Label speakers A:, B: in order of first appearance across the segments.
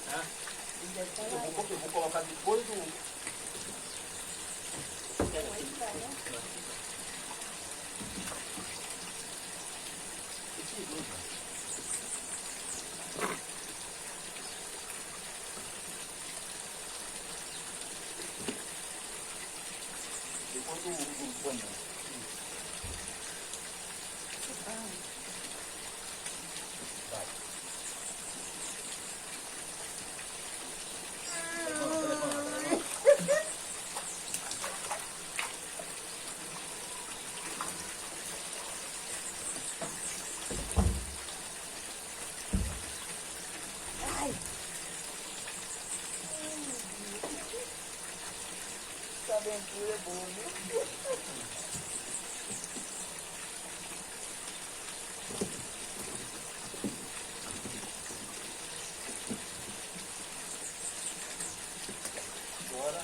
A: Ah, eu vou colocar depois do... Depois do banho. Vai.
B: Essa aventura é boa, viu?
A: Agora,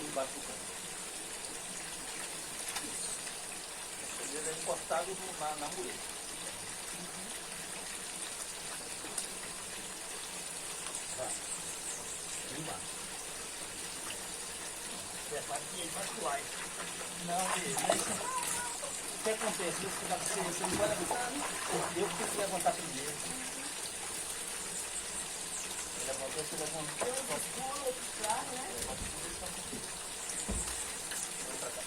A: embaixo do cano. Ele é encostado na mureta. Vai. Embaixo. É a parte de baixo. Não, beleza. O que acontece? Você não vai levantar, né? Eu que tenho que levantar primeiro. Ele levantou, você levantou.
B: Eu pulo outro lado, né?
A: Vem pra cá.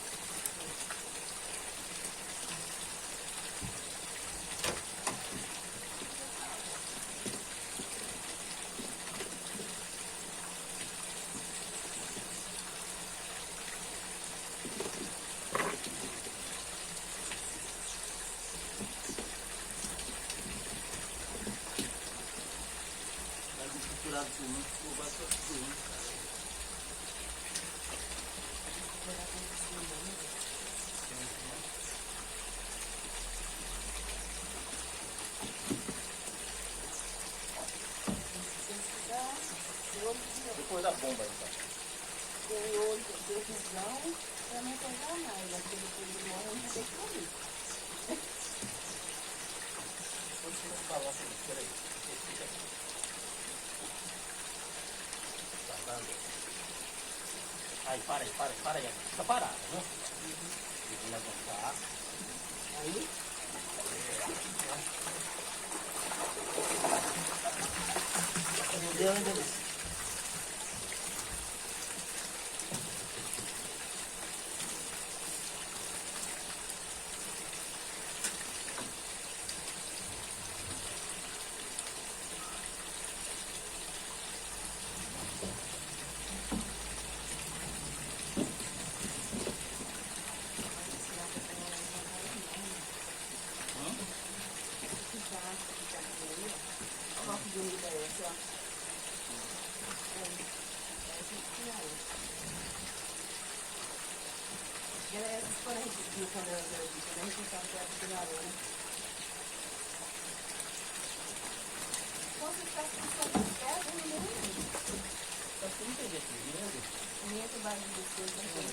A: Vai misturado com um, ou vai só com um, cara. Depois da bomba, então.
B: Tem outro, decisão, pra não pegar mais. Aquele que ele morre, a gente tem que comer.
A: Depois tira esse balanço aí, peraí. Fica aqui. Tá dando. Aí, para aí. Fica parado, viu? Eu vou levantar.
B: Aí,
A: Entendeu?
B: olha que bonita essa, ó. Era essas quando a gente viu quando era aqui, quando a gente estava perto do Larona. Quando você está com perto, eu não lembro.
A: Tá tudo entendi aqui, né?
B: Muito barulho de coisa, não tem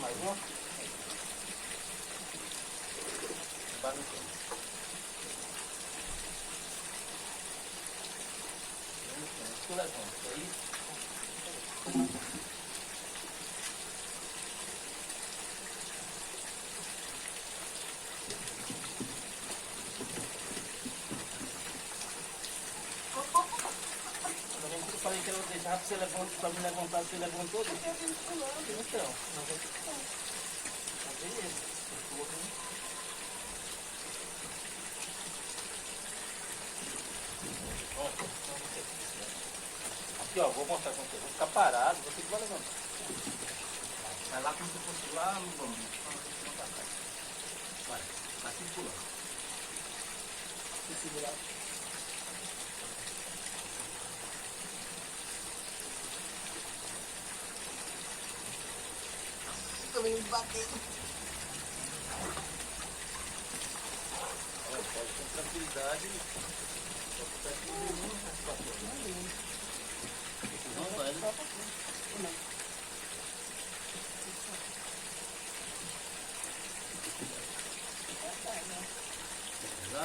A: Mais uma? Bagunçando. Tu levanta aí. Eu falei que eu deixava pra você levantar, pra me levantar, você levantou. Então, beleza. Aqui, ó, vou mostrar pra você. Vou ficar parado, você que vai levantar. Vai lá como se fosse lá no bambu. Vai, tá circulando. Se segurar.
B: Tô vindo batendo.
A: Olha, pode com tranquilidade. Não vai, né? Tá?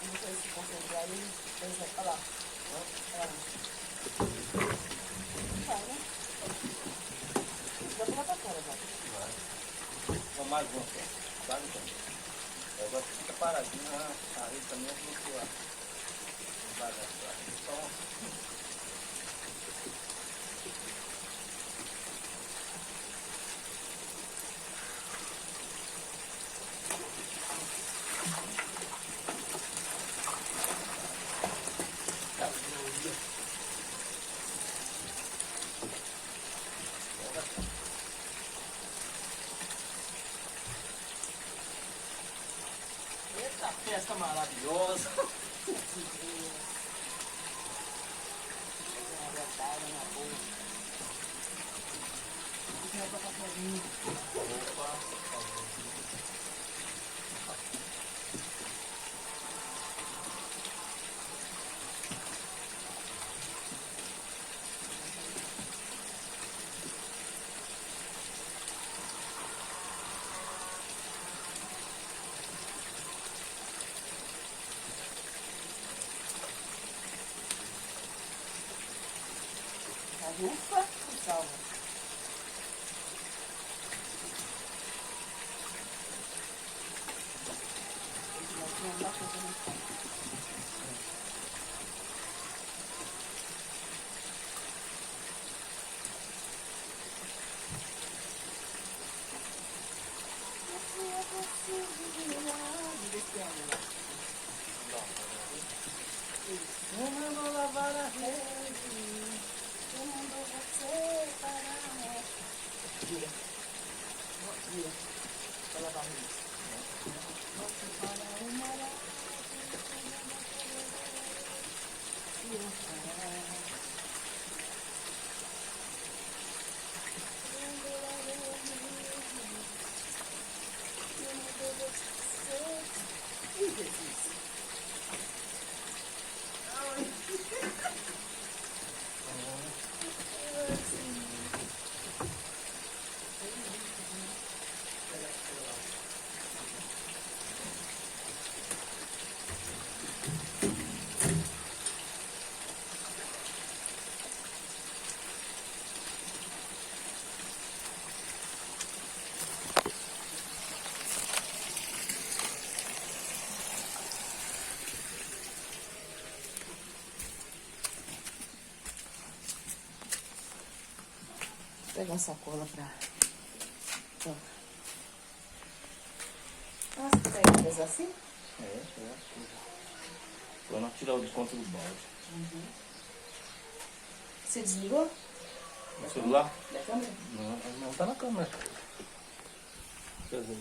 B: Não sei se concentrar aí. Olha lá. Olha lá. Vai, né? Dá pra botar fora, vai.
A: Vou mais um aqui. Sabe, então? Agora fica paradinho, a rede também é flutuar. Vai gastar. Então, eita festa maravilhosa.
B: Ufa, salva.
A: Eu vou lavar a rede.
B: Eu mando você para a Vira. Vira. Vai lavar isso. Você para uma pegar uma sacola pra... Ó. Nossa, tá aí, fez assim?
A: É. Pra não tirar o desconto do balde.
B: Uhum. Você desligou?
A: O celular?
B: Da câmera?
A: Não tá na câmera. Quer dizer,